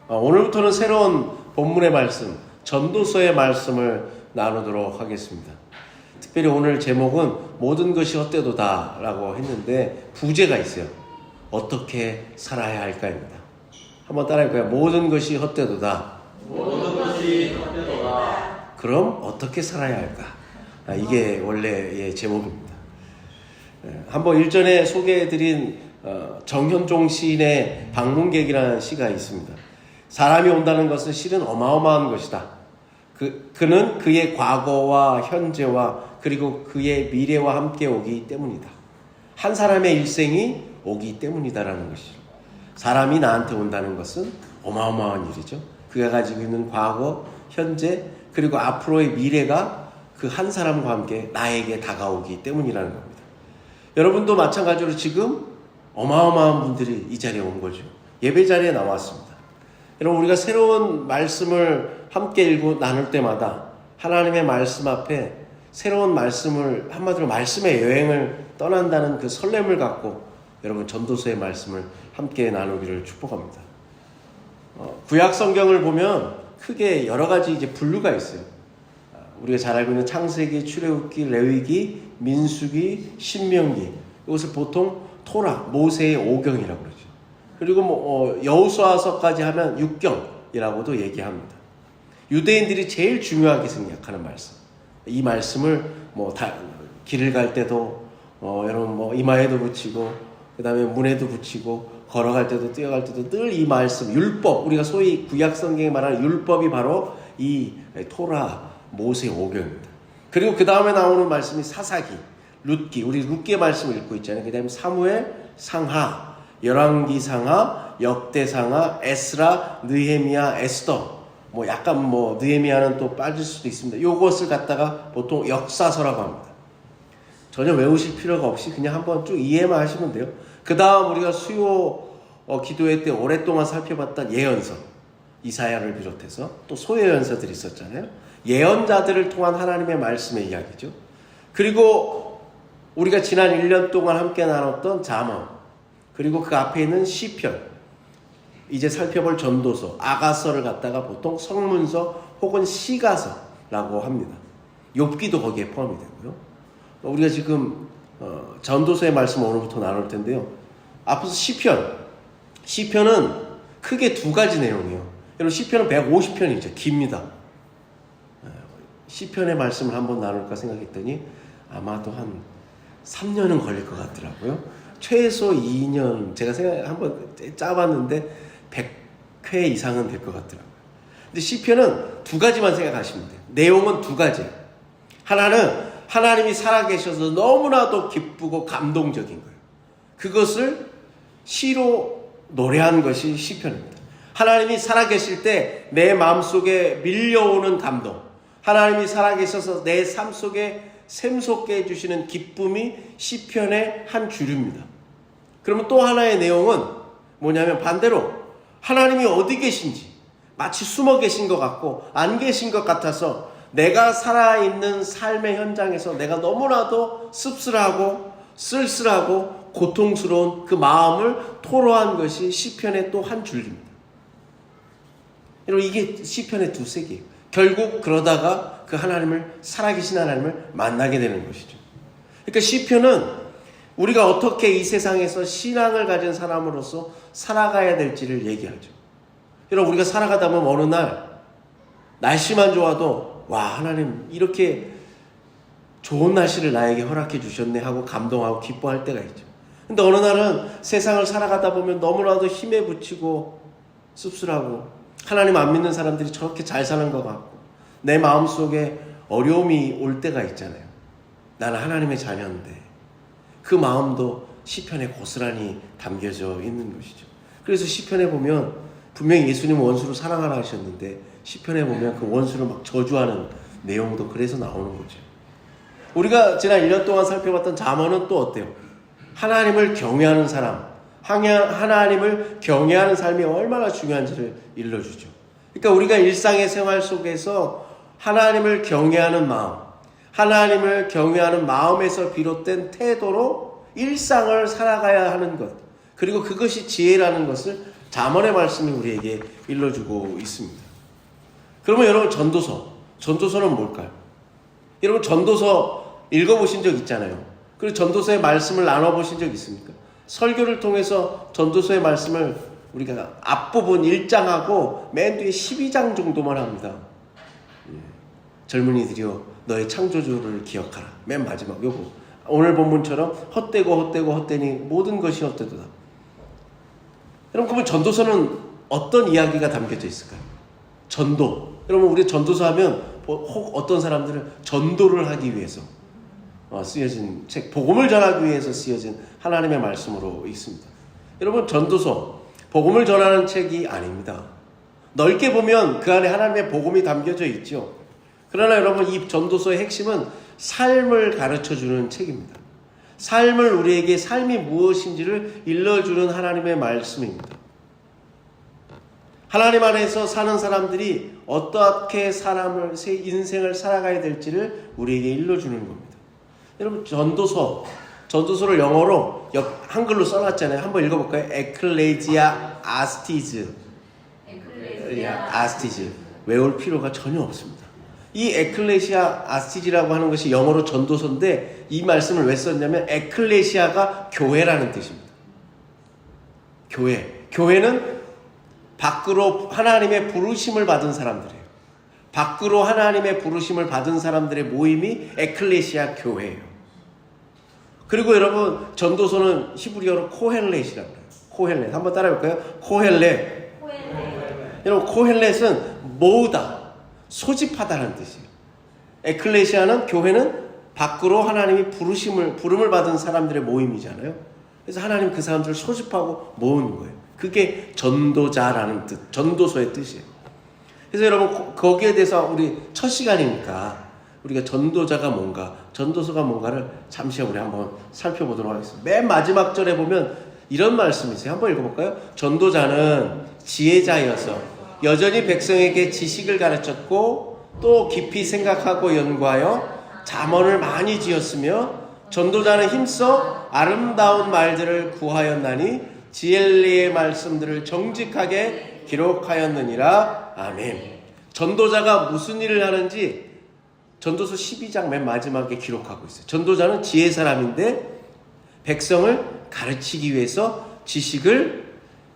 오늘부터는 새로운 본문의 말씀, 전도서의 말씀을 나누도록 하겠습니다. 특별히 오늘 제목은 모든 것이 헛되도다 라고 했는데 부제가 있어요. 어떻게 살아야 할까입니다. 한번 따라할까요? 모든 것이 헛되도다. 모든 것이 헛되도다. 그럼 어떻게 살아야 할까? 이게 원래의 제목입니다. 한번 일전에 소개해드린 정현종 시인의 방문객이라는 시가 있습니다. 사람이 온다는 것은 실은 어마어마한 것이다. 그는 그의 과거와 현재와 그리고 그의 미래와 함께 오기 때문이다. 한 사람의 일생이 오기 때문이다라는 것이죠. 사람이 나한테 온다는 것은 어마어마한 일이죠. 그가 가지고 있는 과거, 현재, 그리고 앞으로의 미래가 그 한 사람과 함께 나에게 다가오기 때문이라는 겁니다. 여러분도 마찬가지로 지금 어마어마한 분들이 이 자리에 온 거죠. 예배 자리에 나왔습니다. 여러분, 우리가 새로운 말씀을 함께 읽고 나눌 때마다 하나님의 말씀 앞에 새로운 말씀을, 한마디로 말씀의 여행을 떠난다는 그 설렘을 갖고 여러분 전도서의 말씀을 함께 나누기를 축복합니다. 구약 성경을 보면 크게 여러 가지 이제 분류가 있어요. 우리가 잘 알고 있는 창세기, 출애굽기, 레위기, 민수기, 신명기. 이것을 보통 토라, 모세의 5경이라고 그러죠. 그리고 여호수아서까지 하면 6경이라고도 얘기합니다. 유대인들이 제일 중요하게 생각하는 말씀. 이 말씀을 길을 갈 때도 여러분 이마에도 붙이고 그다음에 문에도 붙이고 걸어갈 때도 뛰어갈 때도 늘 이 말씀, 율법, 우리가 소위 구약 성경에 말하는 율법이 바로 이 토라, 모세 5경입니다. 그리고 그 다음에 나오는 말씀이 사사기, 룻기, 우리 룻기의 말씀을 읽고 있잖아요. 그 다음에 사무엘, 상하, 열왕기 상하, 역대 상하, 에스라, 느헤미야, 에스더. 약간 느헤미야는 또 빠질 수도 있습니다. 요것을 갖다가 보통 역사서라고 합니다. 전혀 외우실 필요가 없이 그냥 한번 쭉 이해만 하시면 돼요. 그 다음 우리가 수요 기도회 때 오랫동안 살펴봤던 예언서, 이사야를 비롯해서 또 소예언서들이 있었잖아요. 예언자들을 통한 하나님의 말씀의 이야기죠. 그리고 우리가 지난 1년 동안 함께 나눴던 잠언, 그리고 그 앞에 있는 시편, 이제 살펴볼 전도서, 아가서를 갖다가 보통 성문서 혹은 시가서라고 합니다. 욥기도 거기에 포함이 되고요. 우리가 지금 전도서의 말씀 오늘부터 나눌 텐데요. 앞서서 시편은 크게 두 가지 내용이에요. 여러분, 시편은 150편이죠. 깁니다. 시편의 말씀을 한번 나눌까 생각했더니 아마도 한 3년은 걸릴 것 같더라고요. 최소 2년, 제가 한번 짜봤는데 100회 이상은 될 것 같더라고요. 근데 시편은 두 가지만 생각하시면 돼요. 내용은 두 가지예요. 하나는 하나님이 살아계셔서 너무나도 기쁘고 감동적인 거예요. 그것을 시로 노래한 것이 시편입니다. 하나님이 살아계실 때 내 마음속에 밀려오는 감동, 하나님이 살아계셔서 내 삶 속에 샘솟게 해주시는 기쁨이 시편의 한 주류입니다. 그러면 또 하나의 내용은 뭐냐면 반대로 하나님이 어디 계신지 마치 숨어 계신 것 같고 안 계신 것 같아서 내가 살아있는 삶의 현장에서 내가 너무나도 씁쓸하고 쓸쓸하고 고통스러운 그 마음을 토로한 것이 시편의 또 한 줄기입니다. 여러분, 이게 시편의 두 색이에요. 결국 그러다가 그 하나님을, 살아계신 하나님을 만나게 되는 것이죠. 그러니까 시편은 우리가 어떻게 이 세상에서 신앙을 가진 사람으로서 살아가야 될지를 얘기하죠. 여러분, 우리가 살아가다 보면 어느 날 날씨만 좋아도 와, 하나님 이렇게 좋은 날씨를 나에게 허락해 주셨네 하고 감동하고 기뻐할 때가 있죠. 근데 어느 날은 세상을 살아가다 보면 너무나도 힘에 부치고 씁쓸하고 하나님 안 믿는 사람들이 저렇게 잘 사는 것 같고 내 마음속에 어려움이 올 때가 있잖아요. 나는 하나님의 자녀인데 그 마음도 시편에 고스란히 담겨져 있는 것이죠. 그래서 시편에 보면 분명히 예수님은 원수를 사랑하라 하셨는데 시편에 보면 그 원수를 막 저주하는 내용도 그래서 나오는 거죠. 우리가 지난 1년 동안 살펴봤던 잠언은 또 어때요? 하나님을 경외하는 사람, 하나님을 경외하는 삶이 얼마나 중요한지를 일러주죠. 그러니까 우리가 일상의 생활 속에서 하나님을 경외하는 마음, 하나님을 경외하는 마음에서 비롯된 태도로 일상을 살아가야 하는 것, 그리고 그것이 지혜라는 것을 잠언의 말씀이 우리에게 일러주고 있습니다. 그러면 여러분 전도서는 뭘까요? 여러분 전도서 읽어보신 적 있잖아요. 그리고 전도서의 말씀을 나눠보신 적 있습니까? 설교를 통해서 전도서의 말씀을 우리가 앞부분 1장하고 맨 뒤에 12장 정도만 합니다. 젊은이들이여 너의 창조주를 기억하라. 맨 마지막 요거. 오늘 본문처럼 헛되니 모든 것이 헛되도다. 여러분 그러면 전도서는 어떤 이야기가 담겨져 있을까요? 전도. 여러분 우리 전도서 하면 혹 어떤 사람들은 전도를 하기 위해서 쓰여진 책, 복음을 전하기 위해서 쓰여진 하나님의 말씀으로 있습니다. 여러분 전도서, 복음을 전하는 책이 아닙니다. 넓게 보면 그 안에 하나님의 복음이 담겨져 있죠. 그러나 여러분 이 전도서의 핵심은 삶을 가르쳐주는 책입니다. 삶을 우리에게 삶이 무엇인지를 일러주는 하나님의 말씀입니다. 하나님 안에서 사는 사람들이 어떻게 인생을 살아가야 될지를 우리에게 일러주는 겁니다. 여러분 전도서를 영어로 한글로 써놨잖아요. 한번 읽어볼까요? 에클레지아 아스티즈. 외울 필요가 전혀 없습니다. 이 에클레시아 아스티지라고 하는 것이 영어로 전도서인데 이 말씀을 왜 썼냐면 에클레시아가 교회라는 뜻입니다. 교회는 밖으로 하나님의 부르심을 받은 사람들이에요. 밖으로 하나님의 부르심을 받은 사람들의 모임이 에클레시아 교회예요. 그리고 여러분 전도서는 히브리어로 코헬렛이라고 해요. 코헬렛 한번 따라해볼까요? 코헬렛. 여러분 코헬렛은 모으다, 소집하다는 뜻이에요. 에클레시아는 교회는 밖으로 하나님이 부름을 받은 사람들의 모임이잖아요. 그래서 하나님 그 사람들을 소집하고 모으는 거예요. 그게 전도자라는 뜻, 전도서의 뜻이에요. 그래서 여러분 거기에 대해서 우리 첫 시간이니까 우리가 전도자가 뭔가, 전도서가 뭔가를 잠시 우리 한번 살펴보도록 하겠습니다. 맨 마지막 절에 보면 이런 말씀이 있어요. 한번 읽어볼까요? 전도자는 지혜자여서 여전히 백성에게 지식을 가르쳤고 또 깊이 생각하고 연구하여 잠언을 많이 지었으며 전도자는 힘써 아름다운 말들을 구하였나니 진리의 말씀들을 정직하게 기록하였느니라. 아멘. 전도자가 무슨 일을 하는지 전도서 12장 맨 마지막에 기록하고 있어요. 전도자는 지혜 사람인데 백성을 가르치기 위해서 지식을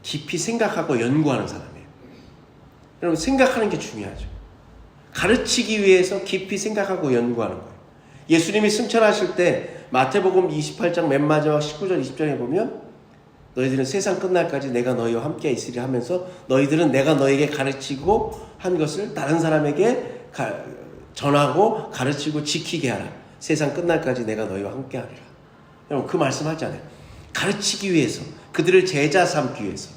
깊이 생각하고 연구하는 사람이에요. 여러분 생각하는 게 중요하죠. 가르치기 위해서 깊이 생각하고 연구하는 거예요. 예수님이 승천하실 때 마태복음 28장 맨 마지막 19절 20절에 보면 너희들은 세상 끝날까지 내가 너희와 함께 있으리 하면서 너희들은 내가 너에게 가르치고 한 것을 다른 사람에게 전하고 가르치고 지키게 하라. 세상 끝날까지 내가 너희와 함께 하리라. 여러분 그 말씀 하잖아요. 가르치기 위해서, 그들을 제자 삼기 위해서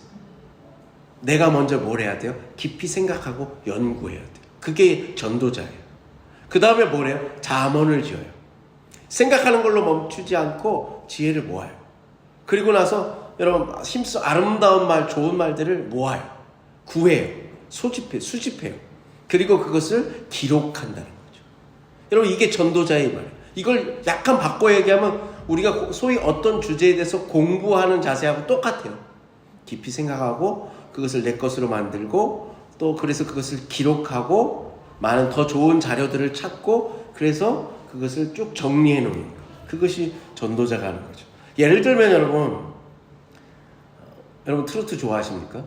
내가 먼저 뭘 해야 돼요? 깊이 생각하고 연구해야 돼요. 그게 전도자예요. 그 다음에 뭐래요? 잠언을 지어요. 생각하는 걸로 멈추지 않고 지혜를 모아요. 그리고 나서 여러분 힘써 아름다운 말, 좋은 말들을 모아요. 구해요. 수집해요. 그리고 그것을 기록한다는 거죠. 여러분 이게 전도자의 말이에요. 이걸 약간 바꿔 얘기하면 우리가 소위 어떤 주제에 대해서 공부하는 자세하고 똑같아요. 깊이 생각하고 그것을 내 것으로 만들고 또 그래서 그것을 기록하고 많은 더 좋은 자료들을 찾고 그래서 그것을 쭉 정리해 놓는 거예요. 그것이 전도자가 하는 거죠. 예를 들면 여러분 트로트 좋아하십니까?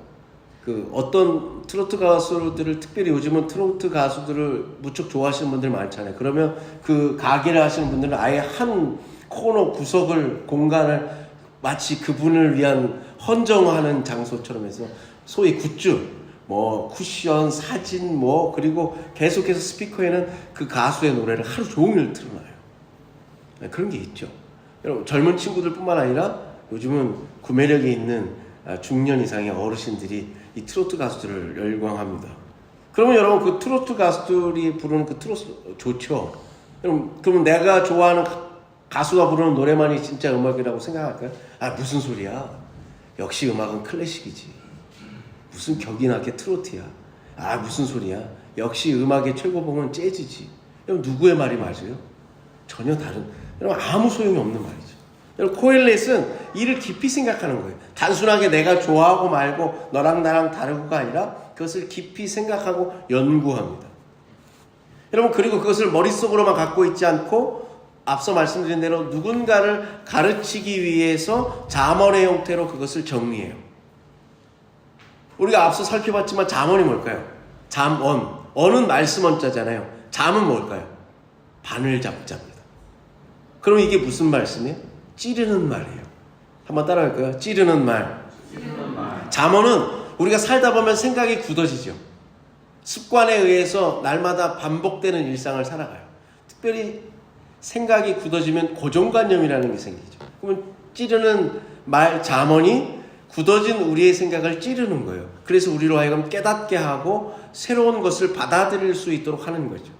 어떤 트로트 가수들을 특별히 요즘은 트로트 가수들을 무척 좋아하시는 분들 많잖아요. 그러면 그 가게를 하시는 분들은 아예 한 코너 공간을 마치 그분을 위한 헌정하는 장소처럼 해서 소위 굿즈, 쿠션, 사진, 그리고 계속해서 스피커에는 그 가수의 노래를 하루 종일 틀어놔요. 그런 게 있죠. 여러분, 젊은 친구들 뿐만 아니라 요즘은 구매력이 있는 중년 이상의 어르신들이 이 트로트 가수들을 열광합니다. 그러면 여러분 그 트로트 가수들이 부르는 그 트로트 좋죠? 그러면 내가 좋아하는 가수가 부르는 노래만이 진짜 음악이라고 생각할까요? 무슨 소리야. 역시 음악은 클래식이지. 무슨 격이 나게 트로트야. 무슨 소리야. 역시 음악의 최고봉은 재즈지. 여러분 누구의 말이 맞아요? 전혀 다른. 여러분 아무 소용이 없는 말이죠. 여러분 코헬렛은 이를 깊이 생각하는 거예요. 단순하게 내가 좋아하고 말고 너랑 나랑 다르고가 아니라 그것을 깊이 생각하고 연구합니다. 여러분, 그리고 그것을 머릿속으로만 갖고 있지 않고 앞서 말씀드린 대로 누군가를 가르치기 위해서 잠언의 형태로 그것을 정리해요. 우리가 앞서 살펴봤지만 잠언이 뭘까요? 잠언. 언은 말씀 언자잖아요. 잠은 뭘까요? 바늘 잡자입니다. 그럼 이게 무슨 말씀이에요? 찌르는 말이에요. 한번 따라할까요? 찌르는 말. 잠언은 우리가 살다 보면 생각이 굳어지죠. 습관에 의해서 날마다 반복되는 일상을 살아가요. 특별히 생각이 굳어지면 고정관념이라는 게 생기죠. 그러면 찌르는 말, 잠언이 굳어진 우리의 생각을 찌르는 거예요. 그래서 우리로 하여금 깨닫게 하고 새로운 것을 받아들일 수 있도록 하는 거죠.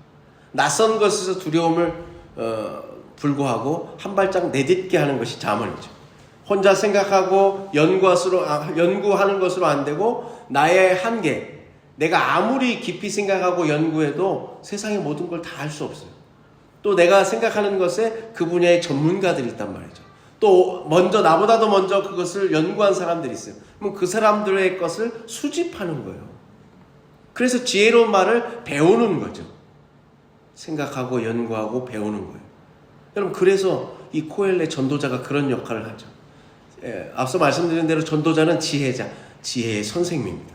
낯선 것에서 두려움을 불구하고 한 발짝 내딛게 하는 것이 잠언이죠. 혼자 생각하고 연구하는 것으로 안 되고 나의 한계, 내가 아무리 깊이 생각하고 연구해도 세상의 모든 걸 다 알 수 없어요. 또 내가 생각하는 것에 그 분야의 전문가들이 있단 말이죠. 또 나보다도 먼저 그것을 연구한 사람들이 있어요. 그럼 그 사람들의 것을 수집하는 거예요. 그래서 지혜로운 말을 배우는 거죠. 생각하고 연구하고 배우는 거예요. 여러분, 그래서 이 코엘레 전도자가 그런 역할을 하죠. 앞서 말씀드린 대로 전도자는 지혜자, 지혜의 선생님입니다.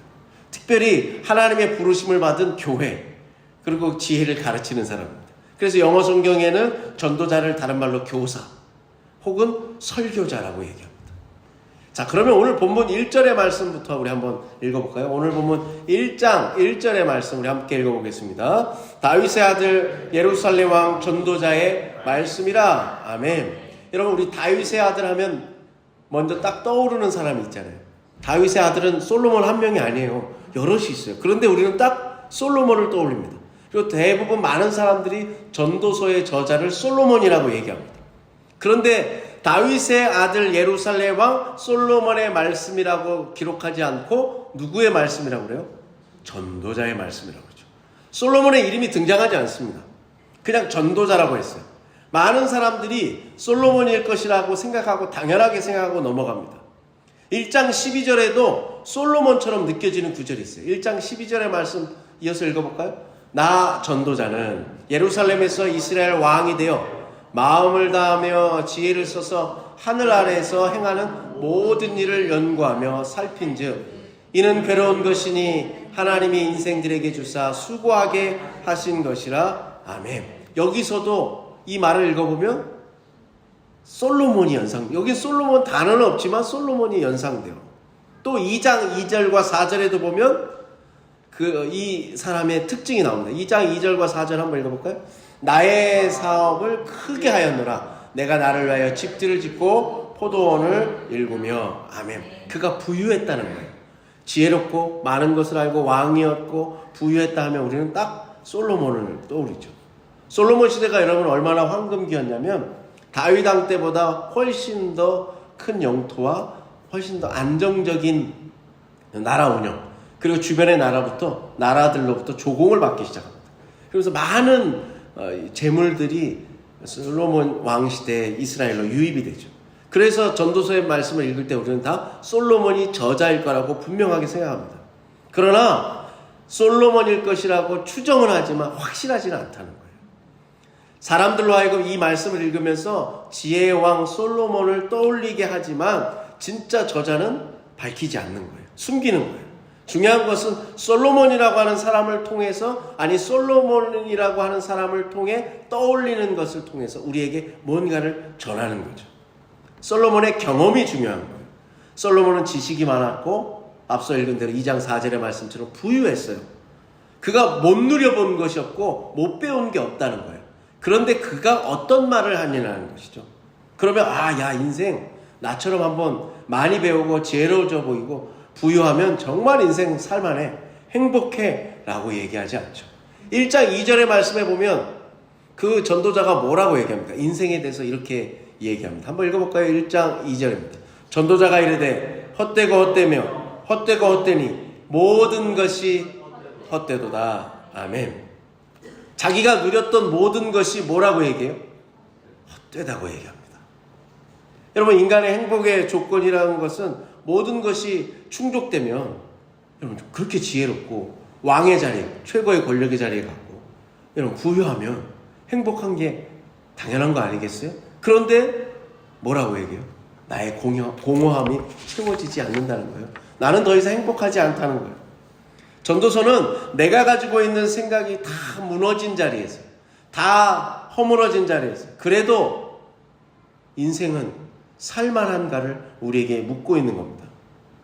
특별히 하나님의 부르심을 받은 교회, 그리고 지혜를 가르치는 사람입니다. 그래서 영어 성경에는 전도자를 다른 말로 교사 혹은 설교자라고 얘기합니다. 자, 그러면 오늘 본문 1절의 말씀부터 우리 한번 읽어볼까요? 오늘 본문 1장 1절의 말씀 우리 함께 읽어보겠습니다. 다윗의 아들 예루살렘 왕 전도자의 말씀이라. 아멘. 여러분, 우리 다윗의 아들 하면 먼저 딱 떠오르는 사람이 있잖아요. 다윗의 아들은 솔로몬 한 명이 아니에요. 여럿이 있어요. 그런데 우리는 딱 솔로몬을 떠올립니다. 그리고 대부분 많은 사람들이 전도서의 저자를 솔로몬이라고 얘기합니다. 그런데 다윗의 아들 예루살렘 왕 솔로몬의 말씀이라고 기록하지 않고 누구의 말씀이라고 그래요? 전도자의 말씀이라고 그러죠. 솔로몬의 이름이 등장하지 않습니다. 그냥 전도자라고 했어요. 많은 사람들이 솔로몬일 것이라고 생각하고 당연하게 생각하고 넘어갑니다. 1장 12절에도 솔로몬처럼 느껴지는 구절이 있어요. 1장 12절의 말씀 이어서 읽어볼까요? 나 전도자는 예루살렘에서 이스라엘 왕이 되어 마음을 다하며 지혜를 써서 하늘 아래에서 행하는 모든 일을 연구하며 살핀즉 이는 괴로운 것이니 하나님이 인생들에게 주사 수고하게 하신 것이라. 아멘. 여기서도 이 말을 읽어보면 솔로몬이 여기 솔로몬 단어는 없지만 솔로몬이 연상돼요. 또 2장 2절과 4절에도 보면 이 사람의 특징이 나옵니다. 2장 2절과 4절 한번 읽어볼까요? 나의 사업을 크게 하였노라. 내가 나를 위하여 집들을 짓고 포도원을 일구며. 아멘. 그가 부유했다는 거예요. 지혜롭고 많은 것을 알고 왕이었고 부유했다 하면 우리는 딱 솔로몬을 떠오르죠. 솔로몬 시대가 여러분 얼마나 황금기였냐면 다윗 왕 때보다 훨씬 더 큰 영토와 훨씬 더 안정적인 나라 운영, 그리고 주변의 나라들로부터 조공을 받기 시작합니다. 그래서 많은 재물들이 솔로몬 왕 시대에 이스라엘로 유입이 되죠. 그래서 전도서의 말씀을 읽을 때 우리는 다 솔로몬이 저자일 거라고 분명하게 생각합니다. 그러나 솔로몬일 것이라고 추정은 하지만 확실하지는 않다는 거예요. 사람들로 하여금 이 말씀을 읽으면서 지혜의 왕 솔로몬을 떠올리게 하지만 진짜 저자는 밝히지 않는 거예요. 숨기는 거예요. 중요한 것은 솔로몬이라고 하는 사람을 통해서, 아니 솔로몬이라고 하는 사람을 통해 떠올리는 것을 통해서 우리에게 뭔가를 전하는 거죠. 솔로몬의 경험이 중요한 거예요. 솔로몬은 지식이 많았고 앞서 읽은 대로 2장 4절의 말씀처럼 부유했어요. 그가 못 누려본 것이 없고 못 배운 게 없다는 거예요. 그런데 그가 어떤 말을 하느냐는 것이죠. 그러면 야 인생 나처럼 한번 많이 배우고 지혜로워져 보이고 부유하면 정말 인생 살만해, 행복해 라고 얘기하지 않죠. 1장 2절의 말씀에 보면 그 전도자가 뭐라고 얘기합니까? 인생에 대해서 이렇게 얘기합니다. 한번 읽어볼까요? 1장 2절입니다. 전도자가 이르되 헛되고 헛되며 헛되고 헛되니 모든 것이 헛되도다. 아멘. 자기가 누렸던 모든 것이 뭐라고 얘기해요? 헛되다고 얘기합니다. 여러분, 인간의 행복의 조건이라는 것은 모든 것이 충족되면 여러분 그렇게 지혜롭고 왕의 자리, 최고의 권력의 자리에 갔고 여러분 부유하면 행복한 게 당연한 거 아니겠어요? 그런데 뭐라고 얘기해요? 나의 공허함이 채워지지 않는다는 거예요. 나는 더 이상 행복하지 않다는 거예요. 전도서는 내가 가지고 있는 생각이 다 무너진 자리에서, 다 허물어진 자리에서 그래도 인생은 살만한가를 우리에게 묻고 있는 겁니다.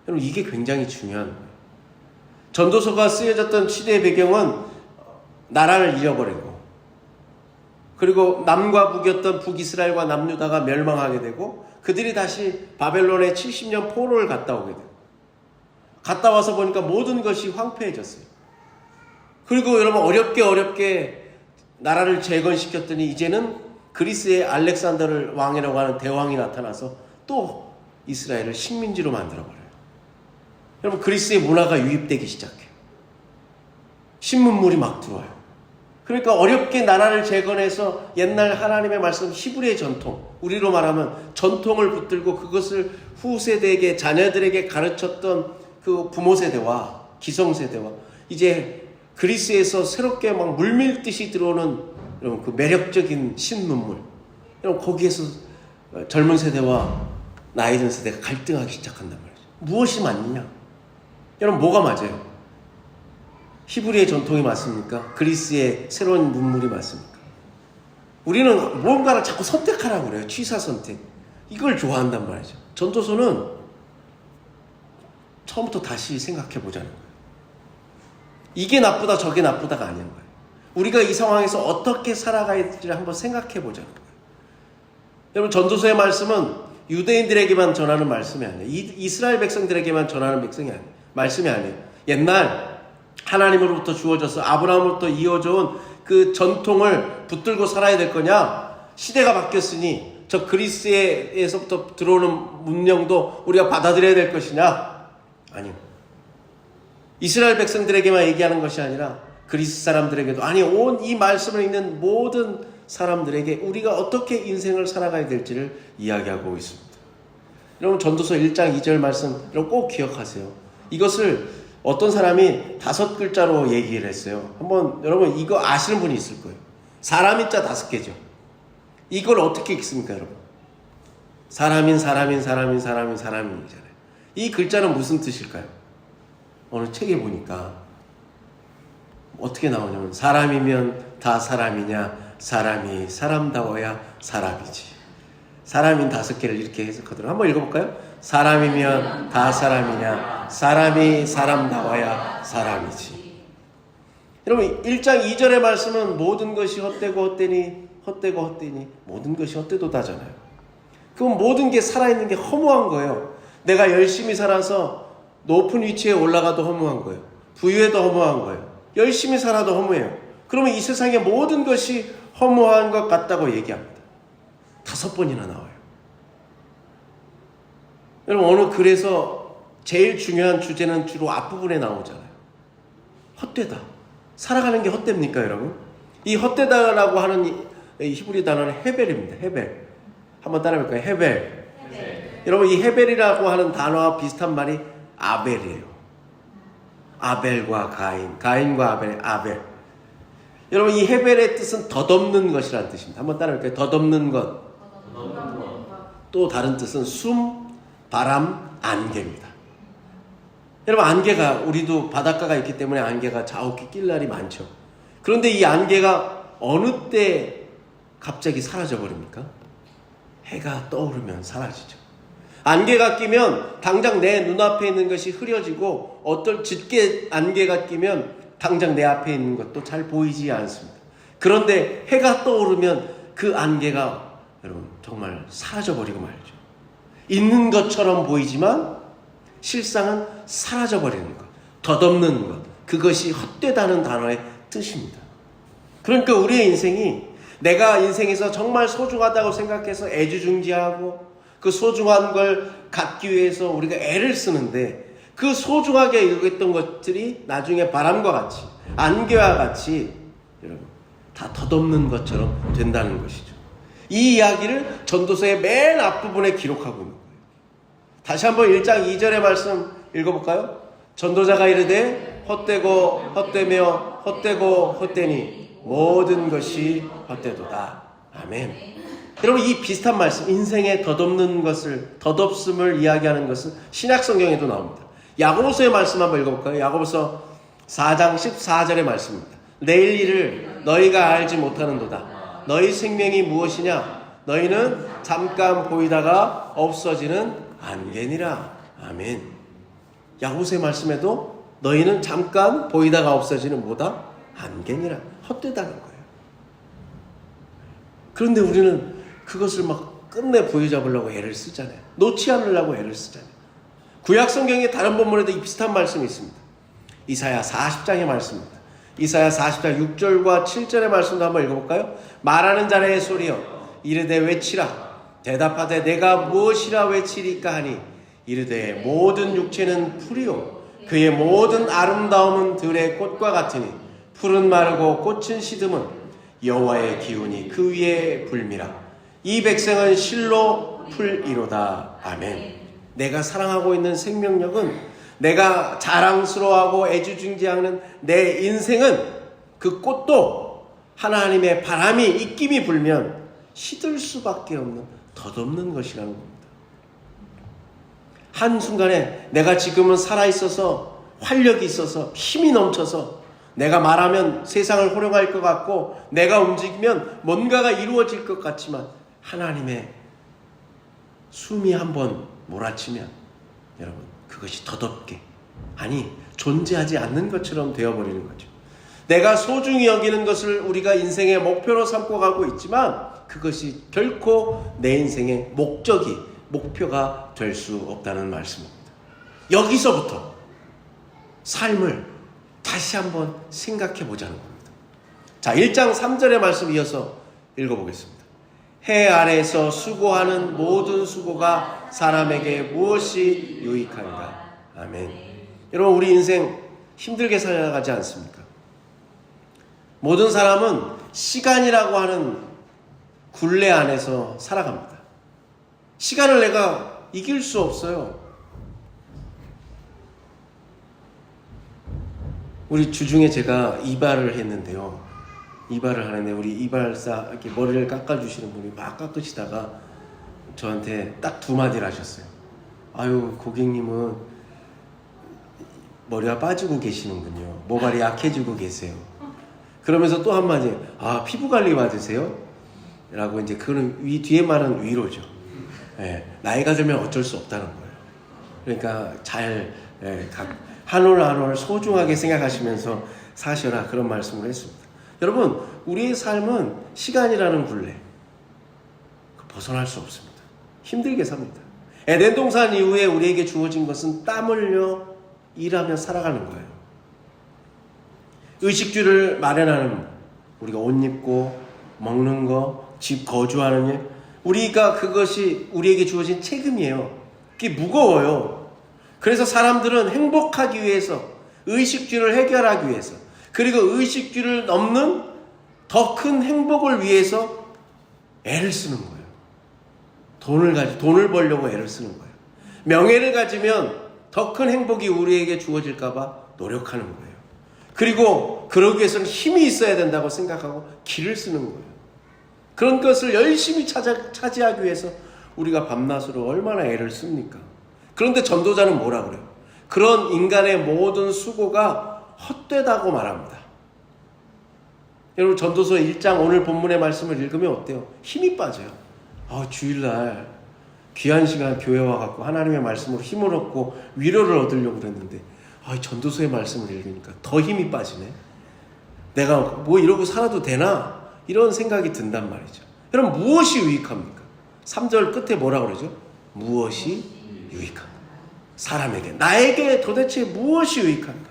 여러분, 이게 굉장히 중요한 거예요. 전도서가 쓰여졌던 시대의 배경은 나라를 잃어버리고, 그리고 남과 북이었던 북이스라엘과 남유다가 멸망하게 되고, 그들이 다시 바벨론에 70년 포로를 갔다 오게 돼요. 갔다 와서 보니까 모든 것이 황폐해졌어요. 그리고 여러분, 어렵게 나라를 재건시켰더니 이제는 그리스의 알렉산더를 왕이라고 하는 대왕이 나타나서 또 이스라엘을 식민지로 만들어버려요. 여러분, 그리스의 문화가 유입되기 시작해요. 신문물이 막 들어와요. 그러니까 어렵게 나라를 재건해서 옛날 하나님의 말씀 히브리의 전통, 우리로 말하면 전통을 붙들고 그것을 후세대에게, 자녀들에게 가르쳤던 그 부모 세대와 기성 세대와 이제 그리스에서 새롭게 막 물밀듯이 들어오는 여러분 그 매력적인 신문물, 여러분 거기에서 젊은 세대와 나이 든 세대가 갈등하기 시작한단 말이죠. 무엇이 맞느냐? 여러분, 뭐가 맞아요? 히브리의 전통이 맞습니까? 그리스의 새로운 문물이 맞습니까? 우리는 뭔가를 자꾸 선택하라고 그래요. 취사 선택. 이걸 좋아한단 말이죠. 전도서는 처음부터 다시 생각해 보자는 거예요. 이게 나쁘다 저게 나쁘다가 아닌 거예요. 우리가 이 상황에서 어떻게 살아가야 될지를 한번 생각해 보자는 거예요. 여러분, 전도서의 말씀은 유대인들에게만 전하는 말씀이 아니에요. 이스라엘 백성들에게만 전하는 말씀이 아니에요. 옛날 하나님으로부터 주어져서 아브라함으로부터 이어져온 그 전통을 붙들고 살아야 될 거냐? 시대가 바뀌었으니 저 그리스에서부터 들어오는 문명도 우리가 받아들여야 될 것이냐? 아니요. 이스라엘 백성들에게만 얘기하는 것이 아니라 그리스 사람들에게도, 아니 온 이 말씀을 읽는 모든 사람들에게 우리가 어떻게 인생을 살아가야 될지를 이야기하고 있습니다. 여러분, 전도서 1장 2절 말씀 여러분 꼭 기억하세요. 이것을 어떤 사람이 5글자로 얘기를 했어요. 한번 여러분 이거 아시는 분이 있을 거예요. 사람인 자 5개죠. 이걸 어떻게 읽습니까, 여러분? 사람인이잖아요. 이 글자는 무슨 뜻일까요? 어느 책에 보니까 어떻게 나오냐면, 사람이면 다 사람이냐, 사람이 사람다워야 사람이지. 사람인 5개를 이렇게 해석하더라고요. 한번 읽어볼까요? 사람이면 다 사람이냐, 사람이 사람다워야 사람이지. 여러분, 1장 2절의 말씀은 모든 것이 헛되니 모든 것이 헛되도다잖아요. 그럼 모든 게 살아있는 게 허무한 거예요. 내가 열심히 살아서 높은 위치에 올라가도 허무한 거예요. 부유해도 허무한 거예요. 열심히 살아도 허무해요. 그러면 이 세상의 모든 것이 허무한 것 같다고 얘기합니다. 5번이나 나와요. 여러분, 어느 글에서 제일 중요한 주제는 주로 앞부분에 나오잖아요. 헛되다. 살아가는 게 헛됩니까, 여러분? 이 헛되다라고 하는 이 히브리 단어는 헤벨입니다. 헤벨. 한번 따라해볼까요? 헤벨. 여러분, 이 헤벨이라고 하는 단어와 비슷한 말이 아벨이에요. 아벨과 가인, 가인과 아벨. 여러분, 이 헤벨의 뜻은 덧없는 것이라는 뜻입니다. 한번 따라해볼까요? 덧없는 것. 또 다른 뜻은 숨, 바람, 안개입니다. 여러분, 안개가, 우리도 바닷가가 있기 때문에 안개가 자욱히 낄 날이 많죠. 그런데 이 안개가 어느 때 갑자기 사라져 버립니까? 해가 떠오르면 사라지죠. 안개가 끼면 당장 내 눈앞에 있는 것이 흐려지고, 어떨 짙게 안개가 끼면 당장 내 앞에 있는 것도 잘 보이지 않습니다. 그런데 해가 떠오르면 그 안개가 여러분 정말 사라져버리고 말죠. 있는 것처럼 보이지만 실상은 사라져버리는 것, 덧없는 것, 그것이 헛되다는 단어의 뜻입니다. 그러니까 우리의 인생이 내가 인생에서 정말 소중하다고 생각해서 애지중지하고 그 소중한 걸 갖기 위해서 우리가 애를 쓰는데, 그 소중하게 여겼던 것들이 나중에 바람과 같이, 안개와 같이 여러분 다 덧없는 것처럼 된다는 것이죠. 이 이야기를 전도서의 맨 앞부분에 기록하고 있는 거예요. 다시 한번 1장 2절의 말씀 읽어볼까요? 전도자가 이르되 헛되고 헛되며 헛되고 헛되니 모든 것이 헛되도다. 아멘. 여러분, 이 비슷한 말씀, 인생의 덧없는 것을, 덧없음을 이야기하는 것은 신약 성경에도 나옵니다. 야고보서의 말씀 한번 읽어볼까요? 야고보서 4장 14절의 말씀입니다. 내일 일을 너희가 알지 못하는도다. 너희 생명이 무엇이냐? 너희는 잠깐 보이다가 없어지는 안개니라. 아멘. 야고보서의 말씀에도 너희는 잠깐 보이다가 없어지는 뭐다? 안개니라. 헛되다는 거예요. 그런데 우리는 그것을 막 끝내 부여잡으려고 애를 쓰잖아요. 놓지 않으려고 애를 쓰잖아요. 구약 성경의 다른 본문에도 이 비슷한 말씀이 있습니다. 이사야 40장의 말씀입니다. 이사야 40장 6절과 7절의 말씀도 한번 읽어볼까요? 말하는 자의 소리여 이르되 외치라. 대답하되 내가 무엇이라 외치리까 하니 이르되 모든 육체는 풀이요 그의 모든 아름다움은 들의 꽃과 같으니 풀은 마르고 꽃은 시듬은 여호와의 기운이 그 위에 불미라. 이 백성은 실로 풀이로다. 아멘. 내가 사랑하고 있는 생명력은, 내가 자랑스러워하고 애지중지하는 내 인생은, 그 꽃도 하나님의 바람이, 입김이 불면 시들 수밖에 없는 덧없는 것이라는 겁니다. 한순간에 내가 지금은 살아있어서 활력이 있어서 힘이 넘쳐서 내가 말하면 세상을 호령할 것 같고 내가 움직이면 뭔가가 이루어질 것 같지만 하나님의 숨이 한번 몰아치면 여러분 그것이 덧없게, 아니 존재하지 않는 것처럼 되어버리는 거죠. 내가 소중히 여기는 것을 우리가 인생의 목표로 삼고 가고 있지만 그것이 결코 내 인생의 목표가 될 수 없다는 말씀입니다. 여기서부터 삶을 다시 한번 생각해 보자는 겁니다. 자, 1장 3절의 말씀 이어서 읽어보겠습니다. 해 아래에서 수고하는 모든 수고가 사람에게 무엇이 유익한가? 아멘. 여러분, 우리 인생 힘들게 살아가지 않습니까? 모든 사람은 시간이라고 하는 굴레 안에서 살아갑니다. 시간을 내가 이길 수 없어요. 우리 주중에 제가 이발을 했는데요. 이발을 하는데 우리 이발사 이렇게 머리를 깎아주시는 분이 막 깎으시다가 저한테 딱 두 마디를 하셨어요. 아유, 고객님은 머리가 빠지고 계시는군요. 모발이 약해지고 계세요. 그러면서 또 한마디, 아, 피부 관리 받으세요? 라고 이제 그는 뒤에 말은 위로죠. 예, 나이가 들면 어쩔 수 없다는 거예요. 그러니까 잘, 한 올 한 올 소중하게 생각하시면서 사셔라, 그런 말씀을 했습니다. 여러분, 우리의 삶은 시간이라는 굴레 벗어날 수 없습니다. 힘들게 삽니다. 에덴 동산 이후에 우리에게 주어진 것은 땀 흘려 일하며 살아가는 거예요. 의식주를 마련하는, 우리가 옷 입고 먹는 거, 집 거주하는 일, 우리가 그것이 우리에게 주어진 책임이에요. 그게 무거워요. 그래서 사람들은 행복하기 위해서, 의식주를 해결하기 위해서, 그리고 의식주를 넘는 더 큰 행복을 위해서 애를 쓰는 거예요. 돈을 벌려고 애를 쓰는 거예요. 명예를 가지면 더 큰 행복이 우리에게 주어질까봐 노력하는 거예요. 그리고 그러기 위해서는 힘이 있어야 된다고 생각하고 기를 쓰는 거예요. 그런 것을 열심히 차지하기 위해서 우리가 밤낮으로 얼마나 애를 씁니까? 그런데 전도자는 뭐라 그래요? 그런 인간의 모든 수고가 헛되다고 말합니다. 여러분, 전도서 1장 오늘 본문의 말씀을 읽으면 어때요? 힘이 빠져요. 주일날 귀한 시간 교회 와갖고 하나님의 말씀으로 힘을 얻고 위로를 얻으려고 그랬는데 전도서의 말씀을 읽으니까 더 힘이 빠지네. 내가 뭐 이러고 살아도 되나? 이런 생각이 든단 말이죠. 여러분, 무엇이 유익합니까? 3절 끝에 뭐라 그러죠? 무엇이 유익한가? 사람에게, 나에게 도대체 무엇이 유익한가?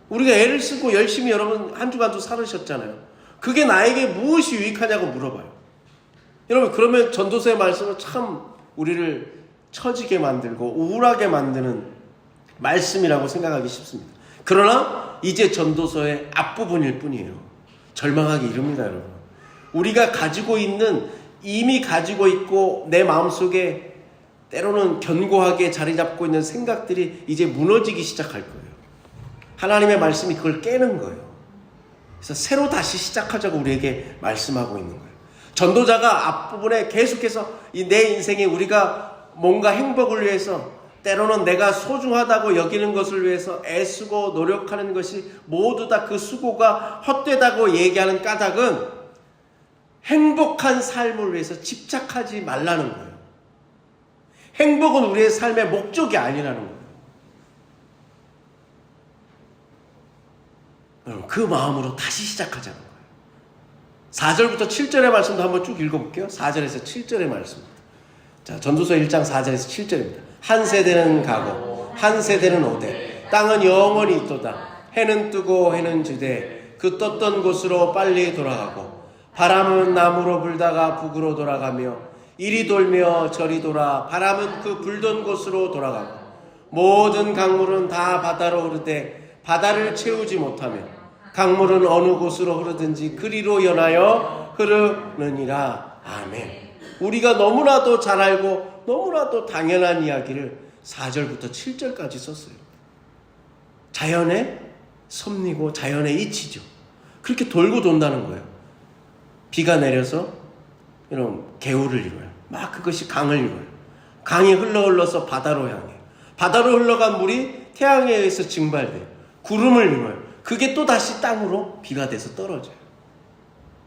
우리가 애를 쓰고 열심히 여러분 한 주간도 살으셨잖아요. 그게 나에게 무엇이 유익하냐고 물어봐요. 여러분, 그러면 전도서의 말씀은 참 우리를 처지게 만들고 우울하게 만드는 말씀이라고 생각하기 쉽습니다. 그러나 이제 전도서의 앞부분일 뿐이에요. 절망하기 이릅니다, 여러분. 우리가 가지고 있는, 이미 가지고 있고 내 마음속에 때로는 견고하게 자리 잡고 있는 생각들이 이제 무너지기 시작할 거예요. 하나님의 말씀이 그걸 깨는 거예요. 그래서 새로 다시 시작하자고 우리에게 말씀하고 있는 거예요. 전도자가 앞부분에 계속해서 이 내 인생에 우리가 뭔가 행복을 위해서, 때로는 내가 소중하다고 여기는 것을 위해서 애쓰고 노력하는 것이 모두 다 그 수고가 헛되다고 얘기하는 까닭은 행복한 삶을 위해서 집착하지 말라는 거예요. 행복은 우리의 삶의 목적이 아니라는 거예요. 여러분, 그 마음으로 다시 시작하자는 거예요. 4절부터 7절의 말씀도 한번 쭉 읽어볼게요. 4절에서 7절의 말씀입니다. 자, 전도서 1장 4절에서 7절입니다. 한 세대는 가고 한 세대는 오되 땅은 영원히 있도다. 해는 뜨고 해는 지되 그 떴던 곳으로 빨리 돌아가고 바람은 남으로 불다가 북으로 돌아가며 이리 돌며 저리 돌아 바람은 그 불던 곳으로 돌아가고 모든 강물은 다 바다로 흐르되 바다를 채우지 못하며 강물은 어느 곳으로 흐르든지 그리로 연하여 흐르느니라. 아멘. 우리가 너무나도 잘 알고 너무나도 당연한 이야기를 4절부터 7절까지 썼어요. 자연의 섭리고 자연의 이치죠. 그렇게 돌고 돈다는 거예요. 비가 내려서 이런 개울을 이뤄요. 막 그것이 강을 이뤄요. 강이 흘러서 바다로 향해요. 바다로 흘러간 물이 태양에 의해서 증발돼요. 구름을 이뤄요. 그게 또 다시 땅으로 비가 돼서 떨어져요.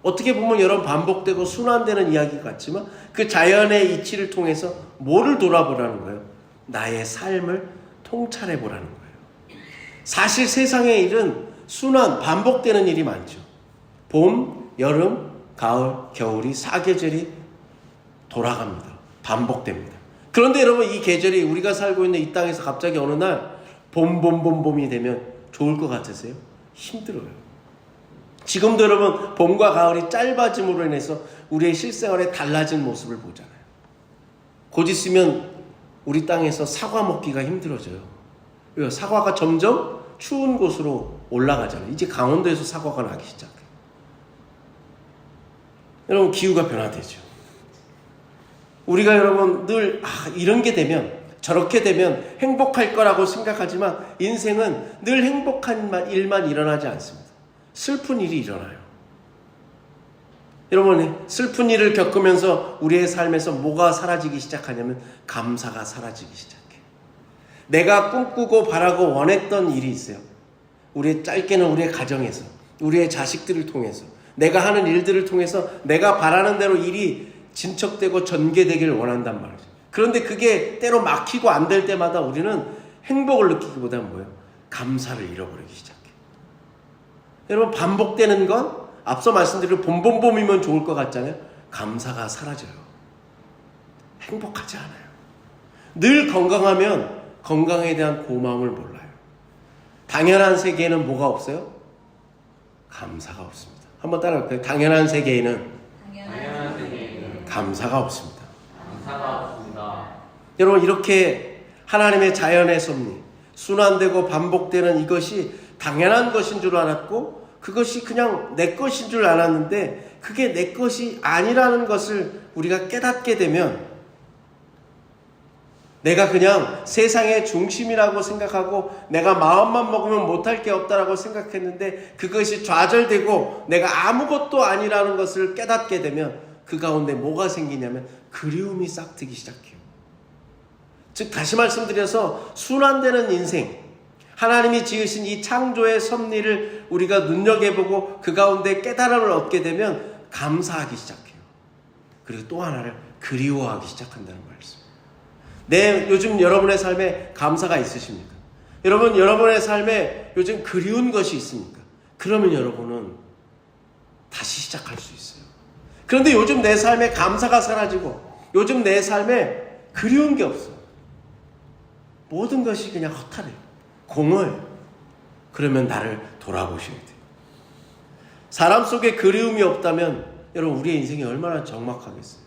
어떻게 보면 여러분 반복되고 순환되는 이야기 같지만 그 자연의 이치를 통해서 뭐를 돌아보라는 거예요? 나의 삶을 통찰해 보라는 거예요. 사실 세상의 일은 순환, 반복되는 일이 많죠. 봄, 여름, 가을, 겨울이 4계절이 돌아갑니다. 반복됩니다. 그런데 여러분 이 계절이 우리가 살고 있는 이 땅에서 갑자기 어느 날 봄이 되면 좋을 것 같으세요? 힘들어요. 지금도 여러분 봄과 가을이 짧아짐으로 인해서 우리의 실생활에 달라진 모습을 보잖아요. 곧 있으면 우리 땅에서 사과 먹기가 힘들어져요. 왜요? 사과가 점점 추운 곳으로 올라가잖아요. 이제 강원도에서 사과가 나기 시작해요. 여러분 기후가 변화되죠. 우리가 여러분 늘 이런 게 되면 저렇게 되면 행복할 거라고 생각하지만 인생은 늘 행복한 일만 일어나지 않습니다. 슬픈 일이 일어나요. 여러분 슬픈 일을 겪으면서 우리의 삶에서 뭐가 사라지기 시작하냐면 감사가 사라지기 시작해요. 내가 꿈꾸고 바라고 원했던 일이 있어요. 우리의 짧게는 우리의 가정에서 우리의 자식들을 통해서 내가 하는 일들을 통해서 내가 바라는 대로 일이 진척되고 전개되기를 원한단 말이죠. 그런데 그게 때로 막히고 안 될 때마다 우리는 행복을 느끼기보다는 뭐예요? 감사를 잃어버리기 시작해요. 여러분 반복되는 건 앞서 말씀드린 봄이면 좋을 것 같잖아요. 감사가 사라져요. 행복하지 않아요. 늘 건강하면 건강에 대한 고마움을 몰라요. 당연한 세계에는 뭐가 없어요? 감사가 없습니다. 한번 따라할까요? 당연한 세계에는 감사가 없습니다. 감사가 없습니다. 여러분 이렇게 하나님의 자연의 섭리, 순환되고 반복되는 이것이 당연한 것인 줄 알았고 그것이 그냥 내 것인 줄 알았는데 그게 내 것이 아니라는 것을 우리가 깨닫게 되면 내가 그냥 세상의 중심이라고 생각하고 내가 마음만 먹으면 못할 게 없다라고 생각했는데 그것이 좌절되고 내가 아무것도 아니라는 것을 깨닫게 되면 그 가운데 뭐가 생기냐면 그리움이 싹트기 시작해요. 즉 다시 말씀드려서 순환되는 인생, 하나님이 지으신 이 창조의 섭리를 우리가 눈여겨보고 그 가운데 깨달음을 얻게 되면 감사하기 시작해요. 그리고 또 하나를 그리워하기 시작한다는 말씀. 요즘 여러분의 삶에 감사가 있으십니까? 여러분 여러분의 삶에 요즘 그리운 것이 있습니까? 그러면 여러분은 다시 시작할 수 있어요. 그런데 요즘 내 삶에 감사가 사라지고 요즘 내 삶에 그리운 게 없어요. 모든 것이 그냥 허탈해요. 공허해요. 그러면 나를 돌아보셔야 돼요. 사람 속에 그리움이 없다면 여러분 우리의 인생이 얼마나 적막하겠어요.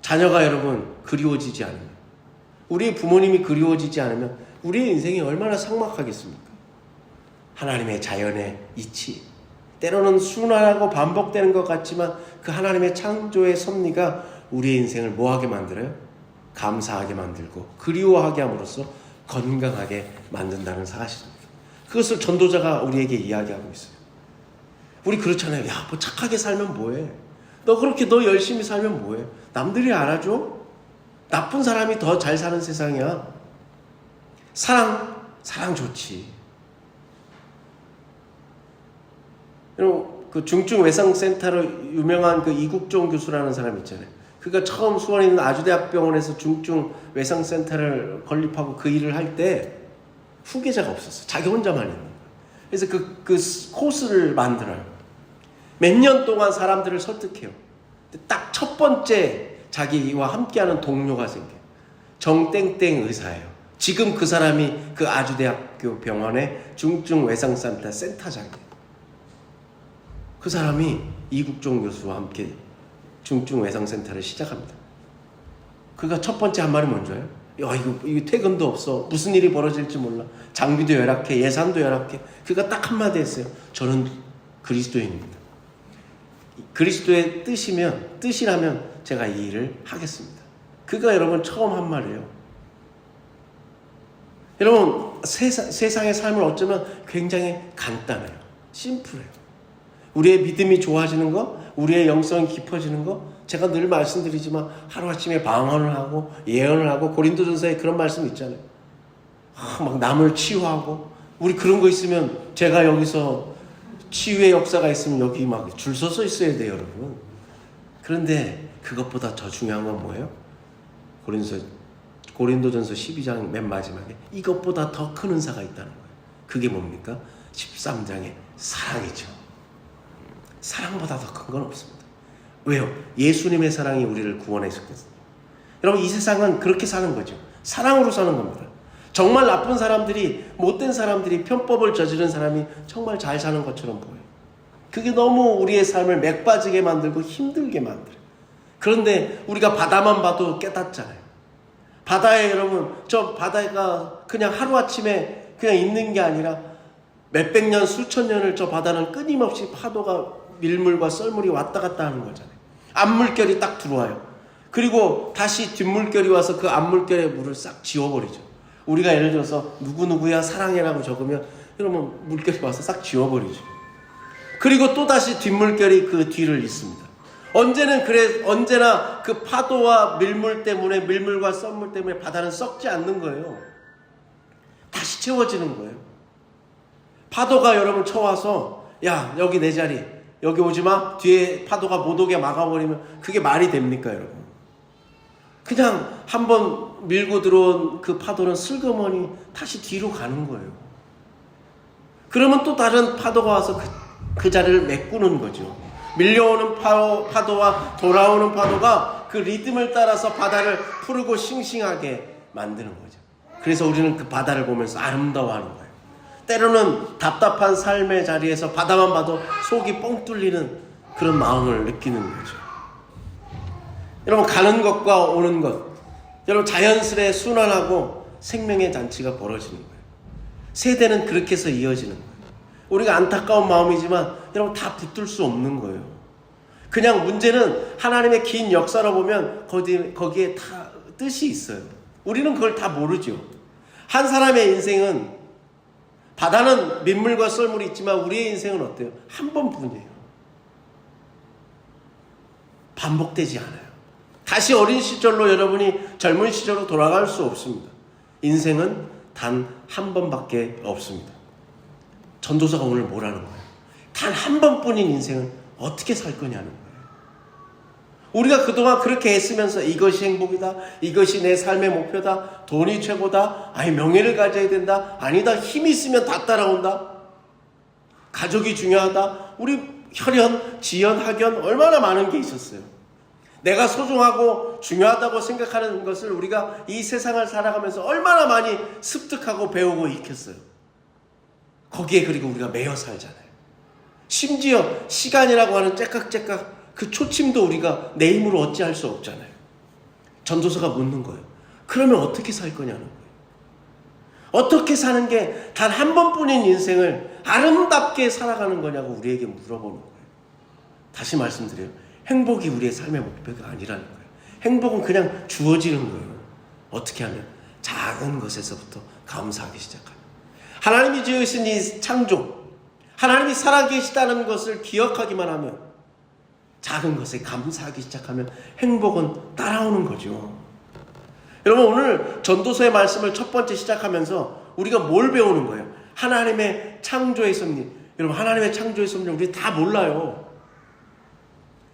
자녀가 여러분 그리워지지 않으면, 우리 부모님이 그리워지지 않으면 우리의 인생이 얼마나 삭막하겠습니까? 하나님의 자연의 이치, 때로는 순환하고 반복되는 것 같지만 그 하나님의 창조의 섭리가 우리의 인생을 뭐하게 만들어요? 감사하게 만들고 그리워하게 함으로써 건강하게 만든다는 사실입니다. 그것을 전도자가 우리에게 이야기하고 있어요. 우리 그렇잖아요. 야, 뭐 착하게 살면 뭐해? 너 열심히 살면 뭐해? 남들이 알아줘? 나쁜 사람이 더 잘 사는 세상이야. 사랑 좋지. 그 중증 외상센터로 유명한 그 이국종 교수라는 사람 있잖아요. 그가 처음 수원에 있는 아주대학병원에서 중증 외상센터를 건립하고 그 일을 할 때 후계자가 없었어. 자기 혼자만 있는 거야. 그래서 그 코스를 만들어요. 몇 년 동안 사람들을 설득해요. 딱 첫 번째 자기와 함께하는 동료가 생겨요. 정땡땡 의사예요. 지금 그 사람이 그 아주대학교 병원의 중증 외상센터 센터장이에요. 그 사람이 이국종 교수와 함께 중증 외상센터를 시작합니다. 그가 첫 번째 한 말이 뭔지요? 야, 이거 퇴근도 없어. 무슨 일이 벌어질지 몰라. 장비도 열악해. 예산도 열악해. 그가 딱 한마디 했어요. 저는 그리스도인입니다. 그리스도의 뜻이라면 제가 이 일을 하겠습니다. 그가 여러분 처음 한 말이에요. 여러분 세상의 삶을 어쩌면 굉장히 간단해요. 심플해요. 우리의 믿음이 좋아지는 거, 우리의 영성이 깊어지는 거, 제가 늘 말씀드리지만 하루아침에 방언을 하고 예언을 하고 고린도전서에 그런 말씀 있잖아요. 막 남을 치유하고 우리 그런 거 있으면 제가 여기서 치유의 역사가 있으면 여기 막 줄 서서 있어야 돼요, 여러분. 그런데 그것보다 더 중요한 건 뭐예요? 고린도전서 12장 맨 마지막에 이것보다 더 큰 은사가 있다는 거예요. 그게 뭡니까? 13장의 사랑이죠. 사랑보다 더 큰 건 없습니다. 왜요? 예수님의 사랑이 우리를 구원했었거든요. 여러분 이 세상은 그렇게 사는 거죠. 사랑으로 사는 겁니다. 정말 나쁜 사람들이, 못된 사람들이, 편법을 저지른 사람이 정말 잘 사는 것처럼 보여요. 그게 너무 우리의 삶을 맥빠지게 만들고 힘들게 만들어요. 그런데 우리가 바다만 봐도 깨닫잖아요. 바다에 여러분, 저 바다가 그냥 하루아침에 그냥 있는 게 아니라 몇백 년, 수천 년을 저 바다는 끊임없이 파도가 밀물과 썰물이 왔다 갔다 하는 거잖아요. 앞물결이 딱 들어와요. 그리고 다시 뒷물결이 와서 그 앞물결의 물을 싹 지워버리죠. 우리가 예를 들어서 누구누구야 사랑해라고 적으면 그러면 물결이 와서 싹 지워버리죠. 그리고 또 다시 뒷물결이 그 뒤를 잇습니다. 언제나 그 파도와 밀물과 썰물 때문에 바다는 썩지 않는 거예요. 다시 채워지는 거예요. 파도가 여러분 쳐와서 야 여기 내 자리 여기 오지마 뒤에 파도가 못 오게 막아버리면 그게 말이 됩니까 여러분? 그냥 한번 밀고 들어온 그 파도는 슬그머니 다시 뒤로 가는 거예요. 그러면 또 다른 파도가 와서 그 자리를 메꾸는 거죠. 밀려오는 파도와 돌아오는 파도가 그 리듬을 따라서 바다를 푸르고 싱싱하게 만드는 거죠. 그래서 우리는 그 바다를 보면서 아름다워하는 거예요. 때로는 답답한 삶의 자리에서 바다만 봐도 속이 뻥 뚫리는 그런 마음을 느끼는 거죠. 여러분 가는 것과 오는 것, 여러분 자연스레 순환하고 생명의 잔치가 벌어지는 거예요. 세대는 그렇게 해서 이어지는 거예요. 우리가 안타까운 마음이지만 여러분 다 붙들 수 없는 거예요. 그냥 문제는 하나님의 긴 역사로 보면 거기에 다 뜻이 있어요. 우리는 그걸 다 모르죠. 한 사람의 인생은 바다는 민물과 썰물이 있지만 우리의 인생은 어때요? 한 번뿐이에요. 반복되지 않아요. 다시 어린 시절로 여러분이 젊은 시절로 돌아갈 수 없습니다. 인생은 단 한 번밖에 없습니다. 전도사가 오늘 뭐라는 거예요? 단 한 번뿐인 인생은 어떻게 살 거냐는 거예요. 우리가 그동안 그렇게 애쓰면서 이것이 행복이다, 이것이 내 삶의 목표다, 돈이 최고다, 아니 명예를 가져야 된다, 아니다 힘이 있으면 다 따라온다, 가족이 중요하다, 우리 혈연, 지연, 학연 얼마나 많은 게 있었어요. 내가 소중하고 중요하다고 생각하는 것을 우리가 이 세상을 살아가면서 얼마나 많이 습득하고 배우고 익혔어요. 거기에 그리고 우리가 매여 살잖아요. 심지어 시간이라고 하는 째깍째깍 그 초침도 우리가 내 힘으로 어찌할 수 없잖아요. 전도서가 묻는 거예요. 그러면 어떻게 살 거냐는 거예요. 어떻게 사는 게 단 한 번뿐인 인생을 아름답게 살아가는 거냐고 우리에게 물어보는 거예요. 다시 말씀드려요. 행복이 우리의 삶의 목표가 아니라는 거예요. 행복은 그냥 주어지는 거예요. 어떻게 하면? 작은 것에서부터 감사하기 시작하면. 하나님이 지으신 이 창조, 하나님이 살아계시다는 것을 기억하기만 하면, 작은 것에 감사하기 시작하면 행복은 따라오는 거죠. 여러분, 오늘 전도서의 말씀을 첫 번째 시작하면서 우리가 뭘 배우는 거예요? 하나님의 창조의 섭리. 여러분, 하나님의 창조의 섭리 우리 다 몰라요.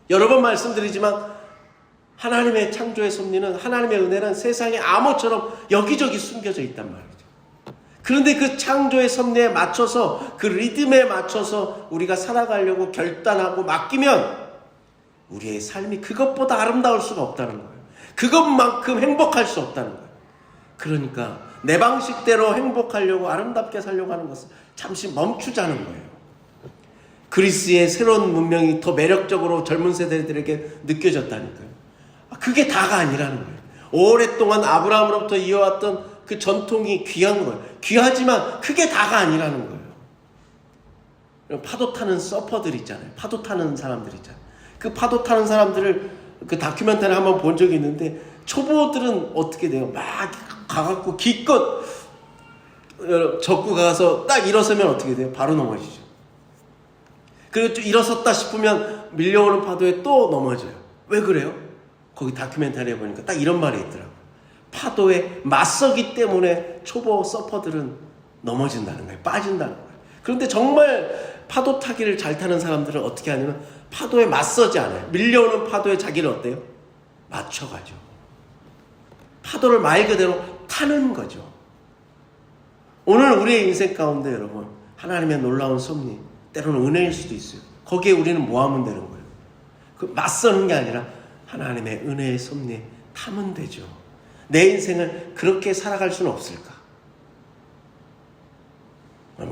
여러 번 말씀드리지만 하나님의 창조의 섭리는, 하나님의 은혜는 세상의 암호처럼 여기저기 숨겨져 있단 말이죠. 그런데 그 창조의 섭리에 맞춰서, 그 리듬에 맞춰서 우리가 살아가려고 결단하고 맡기면 우리의 삶이 그것보다 아름다울 수가 없다는 거예요. 그것만큼 행복할 수 없다는 거예요. 그러니까 내 방식대로 행복하려고, 아름답게 살려고 하는 것을 잠시 멈추자는 거예요. 그리스의 새로운 문명이 더 매력적으로 젊은 세대들에게 느껴졌다니까요. 그게 다가 아니라는 거예요. 오랫동안 아브라함으로부터 이어왔던 그 전통이 귀한 거예요. 귀하지만 그게 다가 아니라는 거예요. 파도 타는 서퍼들 있잖아요. 파도 타는 사람들 있잖아요. 그 파도 타는 사람들을 그 다큐멘터리 한번 본 적이 있는데, 초보들은 어떻게 돼요? 막 가갖고 기껏 적고 가서 딱 일어서면 어떻게 돼요? 바로 넘어지죠. 그리고 좀 일어섰다 싶으면 밀려오는 파도에 또 넘어져요. 왜 그래요? 거기 다큐멘터리에 보니까 딱 이런 말이 있더라고요. 파도에 맞서기 때문에 초보 서퍼들은 넘어진다는 거예요. 빠진다는 거예요. 그런데 정말 파도 타기를 잘 타는 사람들은 어떻게 하냐면 파도에 맞서지 않아요. 밀려오는 파도에 자기는 어때요? 맞춰가죠. 파도를 말 그대로 타는 거죠. 오늘 우리의 인생 가운데 여러분, 하나님의 놀라운 섭리, 때로는 은혜일 수도 있어요. 거기에 우리는 뭐 하면 되는 거예요? 그 맞서는 게 아니라 하나님의 은혜의 섭리에 타면 되죠. 내 인생을 그렇게 살아갈 수는 없을까?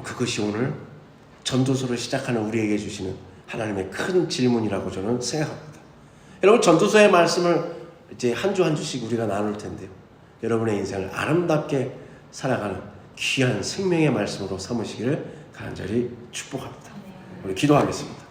그것이 오늘 전도서를 시작하는 우리에게 주시는 하나님의 큰 질문이라고 저는 생각합니다. 여러분, 전도서의 말씀을 이제 한 주 한 주씩 우리가 나눌 텐데요. 여러분의 인생을 아름답게 살아가는 귀한 생명의 말씀으로 삼으시기를 간절히 축복합니다. 우리 기도하겠습니다.